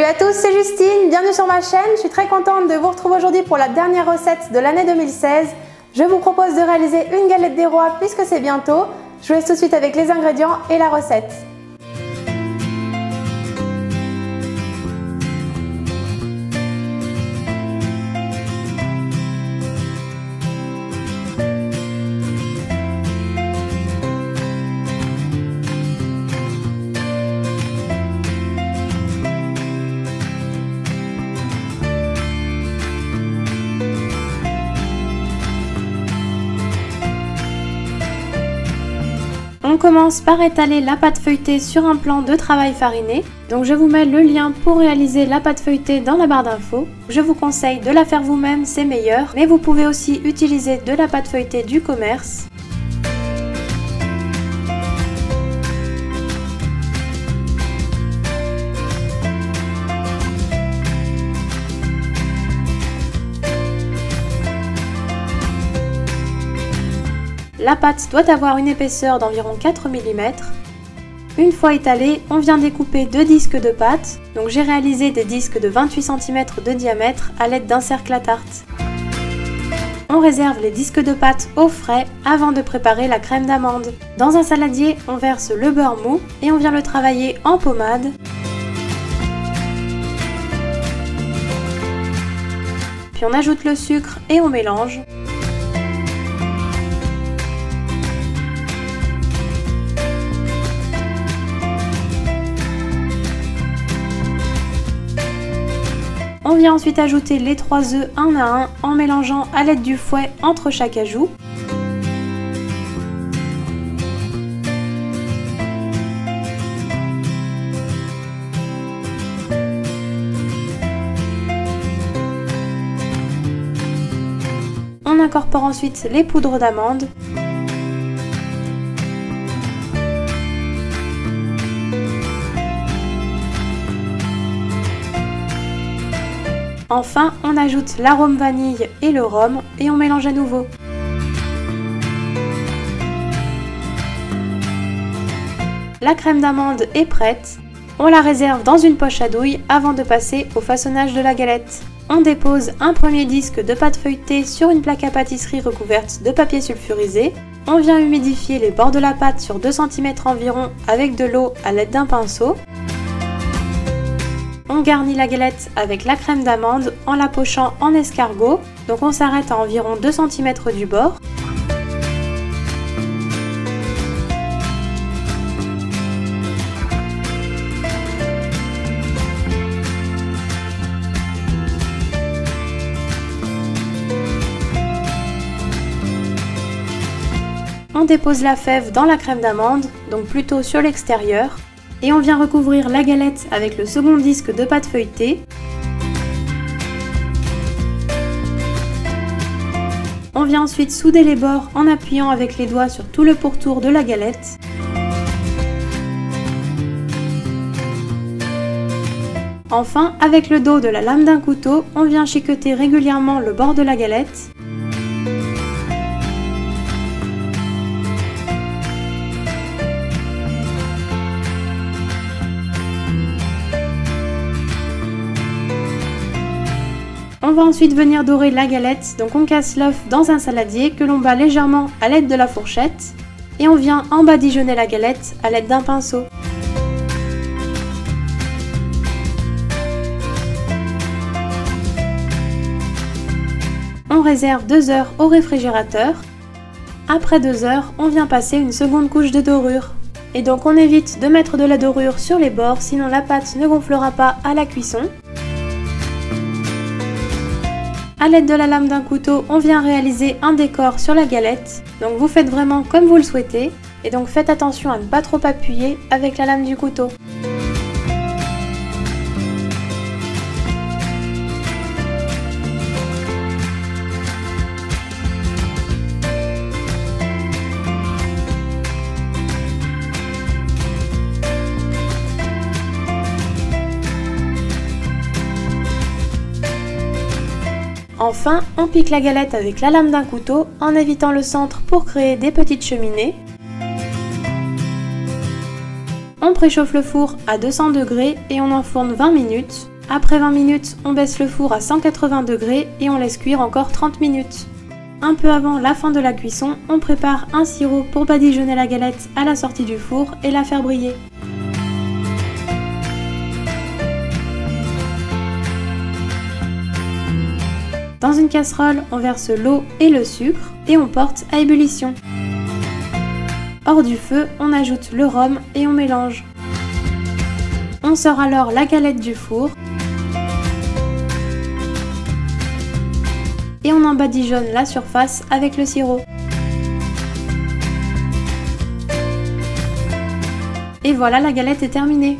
Salut à tous, c'est Justine, bienvenue sur ma chaîne. Je suis très contente de vous retrouver aujourd'hui pour la dernière recette de l'année 2016. Je vous propose de réaliser une galette des rois puisque c'est bientôt. Je vous laisse tout de suite avec les ingrédients et la recette. On commence par étaler la pâte feuilletée sur un plan de travail fariné. Donc je vous mets le lien pour réaliser la pâte feuilletée dans la barre d'infos. Je vous conseille de la faire vous-même, c'est meilleur. Mais vous pouvez aussi utiliser de la pâte feuilletée du commerce. La pâte doit avoir une épaisseur d'environ 4 mm. Une fois étalée, on vient découper deux disques de pâte. Donc j'ai réalisé des disques de 28 cm de diamètre à l'aide d'un cercle à tarte. On réserve les disques de pâte au frais avant de préparer la crème d'amande. Dans un saladier, on verse le beurre mou et on vient le travailler en pommade. Puis on ajoute le sucre et on mélange. On vient ensuite ajouter les 3 œufs un à un en mélangeant à l'aide du fouet entre chaque ajout. On incorpore ensuite les poudres d'amande. Enfin, on ajoute l'arôme vanille et le rhum et on mélange à nouveau. La crème d'amande est prête. On la réserve dans une poche à douille avant de passer au façonnage de la galette. On dépose un premier disque de pâte feuilletée sur une plaque à pâtisserie recouverte de papier sulfurisé. On vient humidifier les bords de la pâte sur 2 cm environ avec de l'eau à l'aide d'un pinceau. On garnit la galette avec la crème d'amande en la pochant en escargot. Donc on s'arrête à environ 2 cm du bord. On dépose la fève dans la crème d'amande, donc plutôt sur l'extérieur. Et on vient recouvrir la galette avec le second disque de pâte feuilletée. On vient ensuite souder les bords en appuyant avec les doigts sur tout le pourtour de la galette. Enfin, avec le dos de la lame d'un couteau, on vient chiqueter régulièrement le bord de la galette. On va ensuite venir dorer la galette, donc on casse l'œuf dans un saladier que l'on bat légèrement à l'aide de la fourchette et on vient embadigeonner la galette à l'aide d'un pinceau. On réserve 2 heures au réfrigérateur. Après 2 heures, on vient passer une seconde couche de dorure. Et donc on évite de mettre de la dorure sur les bords, sinon la pâte ne gonflera pas à la cuisson. A l'aide de la lame d'un couteau, on vient réaliser un décor sur la galette. Donc vous faites vraiment comme vous le souhaitez. Et donc faites attention à ne pas trop appuyer avec la lame du couteau. Enfin, on pique la galette avec la lame d'un couteau en évitant le centre pour créer des petites cheminées. On préchauffe le four à 200 degrés et on enfourne 20 minutes. Après 20 minutes, on baisse le four à 180 degrés et on laisse cuire encore 30 minutes. Un peu avant la fin de la cuisson, on prépare un sirop pour badigeonner la galette à la sortie du four et la faire briller. Dans une casserole, on verse l'eau et le sucre et on porte à ébullition. Hors du feu, on ajoute le rhum et on mélange. On sort alors la galette du four et on en badigeonne la surface avec le sirop. Et voilà, la galette est terminée.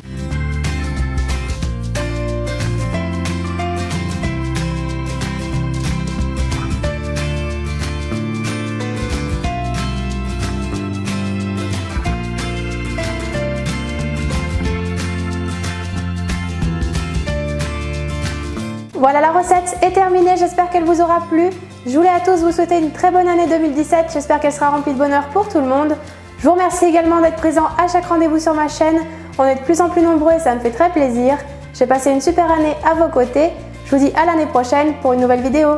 Voilà, la recette est terminée, j'espère qu'elle vous aura plu. Je voulais à tous vous souhaiter une très bonne année 2017, j'espère qu'elle sera remplie de bonheur pour tout le monde. Je vous remercie également d'être présent à chaque rendez-vous sur ma chaîne. On est de plus en plus nombreux et ça me fait très plaisir. J'ai passé une super année à vos côtés. Je vous dis à l'année prochaine pour une nouvelle vidéo.